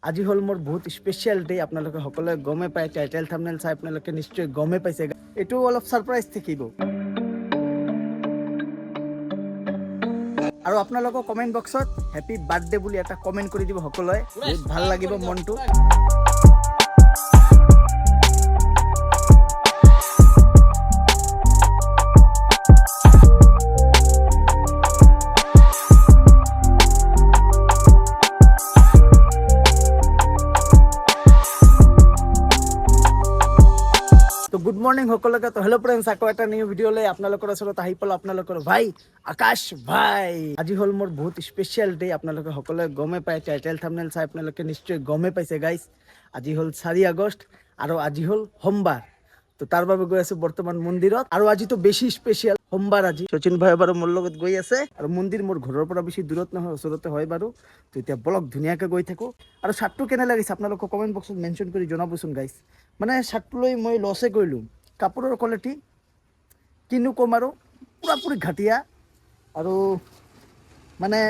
আজি হল মোৰ বহুত স্পেচিয়েল ডে। আপোনালোকে সকলোৱে গমে পায়, টাইটেল থাম্বনেল চাই আপোনালোকে নিশ্চয় গমে পাইছে। এইটো অলপ সাৰপ্ৰাইজ থাকিব আৰু আপোনালোকৰ কমেন্ট বক্সত হেপী বাৰ্থডে বুলি এটা কমেন্ট কৰি দিব সকলোৱে, বহুত ভাল লাগিব মনটো। তো গুড মৰ্নিং সকলকে। তো হেল্ল' ফ্ৰেণ্ডছ, আকৌ এটা নিউ ভিডিঅ' লৈ আপোনালোকৰ ওচৰত আহি পালো, আপোনালোকৰ ভাই আকাশ ভাই। আজি হ'ল মোৰ বহুত স্পেচিয়েল ডে। আপোনালোকে সকলোৱে গমে পায়, টাইটেল থাম্বনেল চাই আপোনালোকে নিশ্চয় গমে পাইছে গাইজ। আজি হ'ল 4 আগষ্ট আৰু আজি হ'ল সোমবাৰ। তো তাৰ বাবে গৈ আছো বৰ্তমান মন্দিৰত, আৰু আজিতো বেছি স্পেচিয়েল সোমবাৰ। আজি শচীন ভাই বাৰু মোৰ লগত গৈ আছে, আৰু মন্দিৰ মোৰ ঘৰৰ পৰা বেছি দূৰত নহয়, ওচৰতে হয় বাৰু। তো এতিয়া বলক ধুনীয়াকৈ গৈ থাকো। আৰু চাৰ্টটো কেনে লাগিছে আপোনালোকক কমেণ্ট বক্সত মেনশ্যন কৰি জনাবচোন গাইজ। মানে চাৰ্টটো লৈ মই লছে কৰিলোঁ। কাপোৰৰ কোৱালিটি কিনো ক'ম আৰু, পুৰাপুৰি ঘাটিয়া, আৰু মানে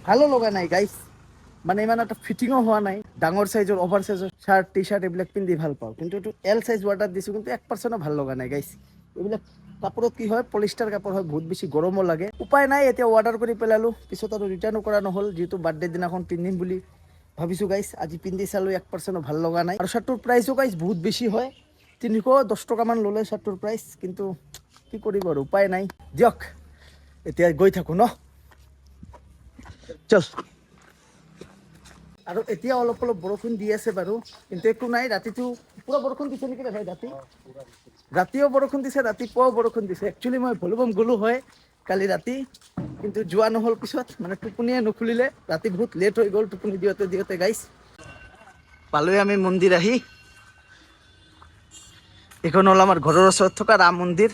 ভালো লগা নাই গাইজ। মানে ইমান এটা ফিটিঙো হোৱা নাই। ডাঙৰ চাইজৰ অভাৰ চাইজৰ চাৰ্ট টি চাৰ্ট এইবিলাক পিন্ধি ভাল পাওঁ, কিন্তু এইটো এল চাইজ অৰ্ডাৰ দিছোঁ, কিন্তু 1% ভাল লগা নাই গাইজ। এইবিলাক কাপোৰত কি হয়, পলিষ্টাৰ কাপোৰ হয়, বহুত বেছি গৰমো লাগে। উপায় নাই, এতিয়া অৰ্ডাৰ কৰি পেলালোঁ, পিছত আৰু ৰিটাৰ্ণো কৰা নহ'ল, যিহেতু বাৰ্থডে দিনাখন পিন্ধিম বুলি ভাবিছোঁ গাইজ। আজি পিন্ধি চালোঁ, 1% ভাল লগা নাই। আৰু চাৰ্টটোৰ প্ৰাইচো গাইজ বহুত বেছি হয়, 310 টকামান ল'লে চাৰ্টটোৰ প্ৰাইচ। কিন্তু কি কৰিব আৰু, উপায় নাই দিয়ক। এতিয়া গৈ থাকোঁ ন, চল। আৰু এতিয়া অলপ অলপ বৰষুণ দি আছে বাৰু, কিন্তু একো নাই। ৰাতিটো পুৰা বৰষুণ দিছে নেকি ভাই? ৰাতিও বৰষুণ দিছে, ৰাতিপুৱাও বৰষুণ দিছে। একচুৱেলি মই ভলবম গ'লো হয় কালি ৰাতি, কিন্তু যোৱা নহ'ল। পিছত মানে টোপনিয়ে নুখুলিলে, ৰাতি বহুত লেট হৈ গ'ল টোপনি দিওঁতে দিওঁতে গাইছ। পালোৱে আমি মন্দিৰ আহি। এইখন হ'ল আমাৰ ঘৰৰ ওচৰত থকা ৰাম মন্দিৰ।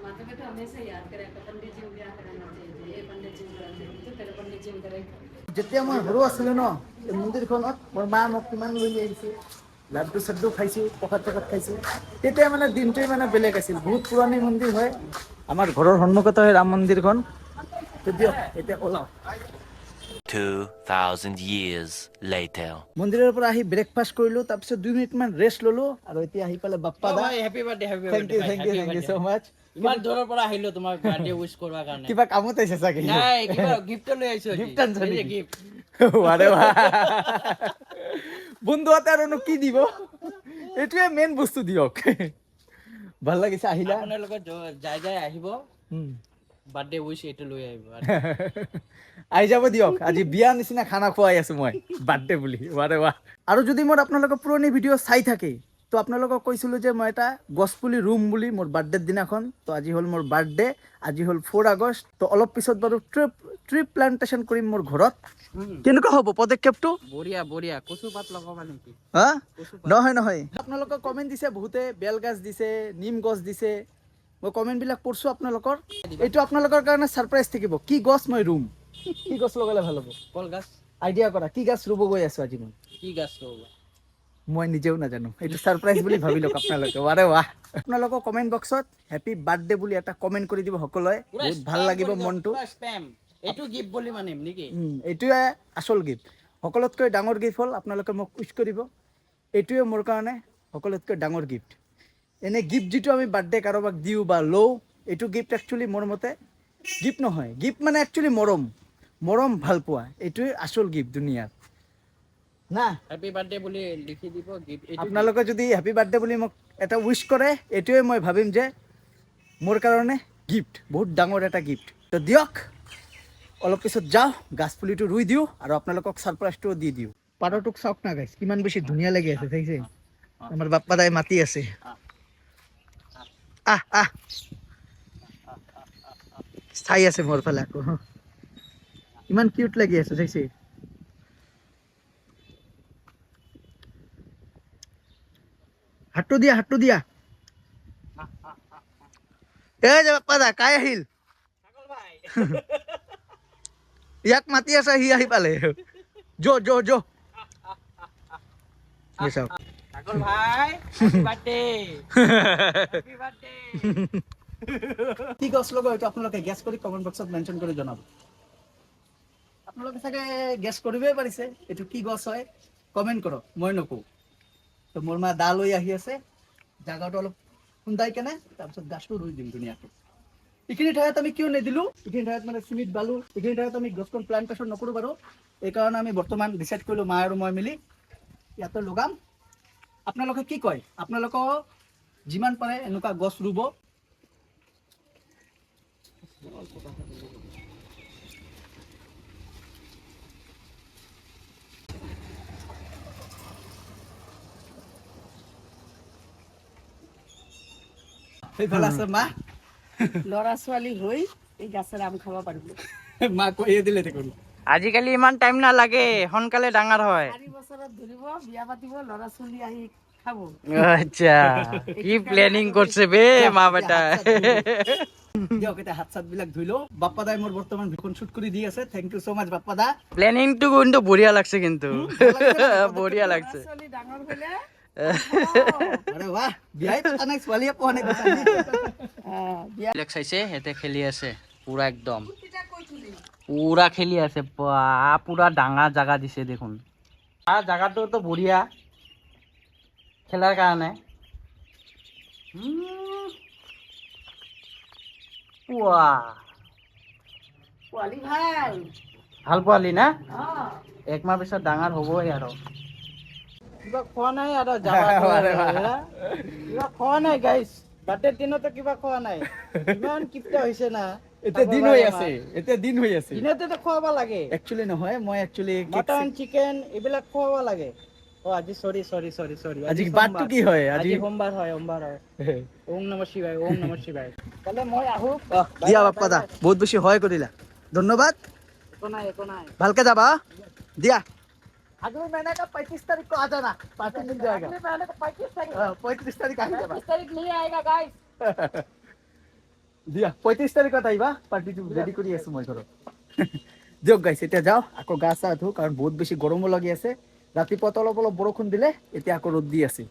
माता पिता हमेशा याद करें, पंडित जी को याद करना चाहिए। ये पंडित जी को तो तेरे पंडित जी करे। যেতিয়া মই সৰু আছিলোঁ ন, এই মন্দিৰখনত মোৰ মা মোক কিমান লৈ আহিছে, লাড্ডু চাড্ডু খাইছোঁ, প্ৰসাদ চসাদ খাইছোঁ। তেতিয়া মানে দিনটোৱে মানে বেলেগ আছিল। বহুত পুৰণি মন্দিৰ হয়, আমাৰ ঘৰৰ সন্মুখতে হয় ৰাম মন্দিৰখন। তো দিয়ক এতিয়া ওলাওঁ। 2000 years later. মন্দিৰৰ পৰা আহি ব্ৰেকফাষ্ট কৰিলোঁ, তাৰপিছত 2 মিনিটমান ৰেষ্ট ল'লোঁ, আৰু এতিয়া আহি পালে বাপ্পা দা। Happy birthday, happy thank you birthday, thank you so' much. ইমান দূৰৰ পৰা আহিলো তোমাক বাৰ্থডে উইশ কৰাৰ কাৰণে। কিবা কামত আহিছে চাগে? নাই, কিবা গিফ্ট লৈ আহিছো। গিফ্ট আনিছ নেকি? গিফ্ট। আৰে বাহ, বন্ধুহঁতে আৰুনো কি দিব, এইটোৱে মেইন বস্তু দিয়ক। ভাল লাগিছে আহিলা। আপোনাৰ লগত যাই যাই আহিব, বাৰ্থডে উইশ এইটো লৈ আহিব। আহি যাব দিয়ক। আজি বিয়া নিচিনা খানা খুৱাই আছো মই, বাৰ্থডে বুলি। আৰে বাহ। আৰু যদি মোৰ আপোনালোকৰ পুৰণি ভিডিঅ' চাই থাকে, তো আপোনালোকক কৈছিলোঁ যে মই এটা গছপুলি ৰুম বুলি মোৰ বাৰ্থডেৰ দিনাখন। তো আজি হ'ল মোৰ বাৰ্থডে, আজি হ'ল 4 আগষ্ট। তো অলপ পিছত বাৰু ট্ৰি প্লান্টেশ্যন কৰিম মোৰ ঘৰত। কেনেকুৱা হ'ব পদক্ষেপটো? বঢ়িয়া বঢ়িয়া। কচু পাত লগাবা নেকি? হা? নহয় নহয়, আপোনালোকক কমেণ্ট দিছে বহুতে, বেল গাছ দিছে, নিম গছ দিছে। মই কমেণ্টবিলাক পঢ়ছোঁ আপোনালোকৰ। এইটো আপোনালোকৰ কাৰণে ছাৰপ্ৰাইজ থাকিব, কি গছ মই ৰুম, কি গছ লগালে ভাল হ'ব। কলগছ। আইডিয়া কৰা, কি গাছ ৰুব গৈ আছো আজি মই। কি গাছ লগাবা? মই নিজেও নাজানো, এইটো ছাৰপ্ৰাইজ বুলি ভাবি লওক আপোনালোকে। আৰে বাহ। আপোনালোকৰ কমেণ্ট বক্সত হেপী বাৰ্থডে বুলি এটা কমেণ্ট কৰি দিব সকলোৱে, বহুত ভাল লাগিব মনটো। স্পেম এইটো গিফ্ট বুলি মানিম নেকি? এইটোৱে আচল গিফ্ট। সকলোতকৈ ডাঙৰ গিফ্ট হ'ল আপোনালোকে মোক উইশ কৰিব। এইটোৱে মোৰ কাৰণে সকলোতকৈ ডাঙৰ গিফ্ট। এনে গিফ্ট যিটো আমি বাৰ্থডে কাৰোবাক দিওঁ বা লওঁ, এইটো গিফ্ট একচুৱেলি মোৰ মতে গিফ্ট নহয়। গিফ্ট মানে একচুৱেলি মৰম, মৰম ভাল পোৱা, এইটোৱে আচল গিফ্ট দুনিয়াত না। হেপী বাৰ্থডে বুলি লিখি দিব গিফ্ট। আপোনালোকে যদি হেপী বাৰ্থডে বুলি মোক এটা উইশ কৰে, এইটোৱে মই ভাবিম যে মোৰ কাৰণে গিফ্ট, বহুত ডাঙৰ এটা গিফ্ট। তো দিয়ক, অলপ পিছত যাওঁ, গাছপুলিটো ৰুই দিওঁ, আৰু আপোনালোকক ছাৰপ্ৰাইজটোও দি দিওঁ। পাৰটোক চাওক না গাইছ, কিমান বেছি ধুনীয়া লাগি আছে চাইছে। আমাৰ বাপ্পা দাই মাতি আছে, আহ আহ চাই আছে মোৰ ফালে আকৌ, ইমান কিউট লাগি আছে চাইছে। হাতটো দিয়া, হাতটো দিয়া। এই যে বাপ্পা দা কাই আহিল, ইয়াক মাতি আছে, সি আহি পালে। যো যো যো চাওক। Sakul bhai, happy birthday. Happy birthday. কি গছ লগাব এইটো আপোনালোকে গেছ কৰি কমেণ্ট বক্সত মেনশ্যন কৰি জনাব। আপোনালোকে চাগে গেছ কৰিবই পাৰিছে এইটো কি গছ হয়, কমেণ্ট কৰক, মই নকওঁ। তো মোৰ মা দা লৈ আহি আছে, জাগাটো অলপ খুন্দাই কেনে তাৰপিছত গাছটো ৰুই দিম ধুনীয়াকৈ। এইখিনি ঠাইত আমি কিয় নিদিলো, এইখিনি ঠাইত মানে চিমেণ্ট বালু, এইখিনি ঠাইত আমি গছখন প্লান্টেশ্যন নকৰোঁ বাৰু। এইকাৰণে আমি বৰ্তমান ডিচাইড কৰিলোঁ মা আৰু মই মিলি ইয়াতে লগাম। আপোনালোকে কি কয়, আপোনালোকক যিমান পাৰে এনেকুৱা গছ ৰুব। সেইফালে আছে মা, ল'ৰা ছোৱালী হৈ এই গাছেৰ আম খাব পাৰিব। মা কৈয়ে দিলে দেখোন। আজিকালি ইমান টাইম নালাগে, সোনকালে ডাঙৰ হয়। 4 বছৰত ধৰিব, বিয়া পাতিব, ল'ৰা ছোৱালী আহি খাব। আচ্ছা, কি প্লেনিং করছে বে মা বেটা। দিয়ক এতিয়া হাত চাত বিলাক ধুই লওঁ। বাপ্পা দাই মোৰ বৰ্তমান ভিডিঅ শ্বুট কৰি দি আছে, থেংক ইউ সো মাচ বাপ্পা দা। প্লেনিংটো কিন্তু বঢ়িয়া লাগছে, কিন্তু বঢ়িয়া লাগছে। ল'ৰা ছোৱালী ডাঙৰ হ'লে আৰে বাহ, বিয়াই পতা নাই, ছোৱালীয়ে পোৱা নাই কৈছা নে? বিলাক চাইছে, সিহঁতে খেলি আছে পুৰা একদম, পুৰা খেলি আছে, পুৰা ডাঙৰ জাগা দিছে দেখোন। আৰু জাগাটোতো বঢ়িয়া খেলাৰ কাৰণে। পোৱালি ভাল। ভাল পোৱালি না, অ, 1 মাহ পিছত ডাঙৰ হ'বই আৰু। কিবা খোৱা নাই আৰু কিবা খোৱা নাই গাইছ, বাৰ্থডে দিনতো কিবা খোৱা নাই। ইমান কিপটা হৈছে না। এতিয়া দিন হৈ আছে, এতিয়া দিন হৈ আছে। দিনতেতো খুৱাব লাগে, একচুৱেলি নহয়, মই একচুৱেলি মটন চিকেন এইবিলাক খুৱাব লাগে। আজি সৰি আজি বাৰটো কি হয়, আজি সোমবাৰ হয়, সোমবাৰ হয়। ওম নমঃ শিৱায়, ওম নমঃ শিৱায়। তাহলে মই আহো। দিয়া বাপ্পা দা, বহুত বেছি সহায় কৰিলা, ধন্যবাদ। একো নাই, একো নাই। ভালকে যাবা দিয়া। अगले महीने का 35 तारीख को आ जाना, पार्टी मिल जाएगा। अगले महीने को 35 तारीख, 35 तारीख आ जाना। 35 तारीख नहीं आएगा गाइस। দিয়া 35 তাৰিখত আহিবা, পাৰ্টিটো ৰেডি কৰি আছো মই ঘৰত। দিয়ক গাইছ, এতিয়া যাওঁ আকৌ গা চা ধুওঁ, কাৰণ বহুত বেছি গৰমো লাগি আছে। ৰাতিপুৱাতো অলপ অলপ বৰষুণ দিলে, এতিয়া আকৌ ৰ'দ দি আছে।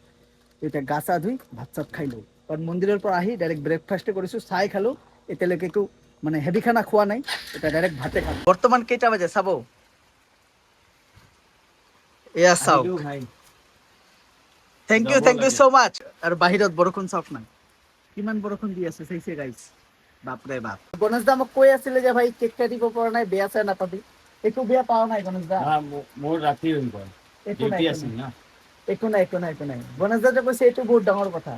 এতিয়া গা চা ধুই ভাত চাত খাই লওঁ, কাৰণ মন্দিৰৰ পৰা আহি ডাইৰেক্ট ব্ৰেকফাষ্টে কৰিছোঁ, চাই খালোঁ। এতিয়ালৈকে একো মানে হেভি খানা খোৱা নাই, এতিয়া ডাইৰেক্ট ভাতে খাম। বৰ্তমান কেইটা বাজে চাব, এয়া চাওক। থেংক ইউ সো মাচ। আৰু বাহিৰত বৰষুণ চাওক না, কিমান বৰষুণ দি আছে চাইছে গাইছ, বাপৰে বাপ। গণেশ দা মোক কৈ আছিলে যে ভাই কেক কাটিব পৰা নাই, বেয়া চেয়া নাপাবি। একো বেয়া পাৱা নাই গণেশ দা, মোৰ ৰাতি হৈ গ'ল, একো নাই, ডিউটি আছিল না। একো নাই। গণেশ দা যে কৈছে এইটো বহুত ডাঙৰ কথা।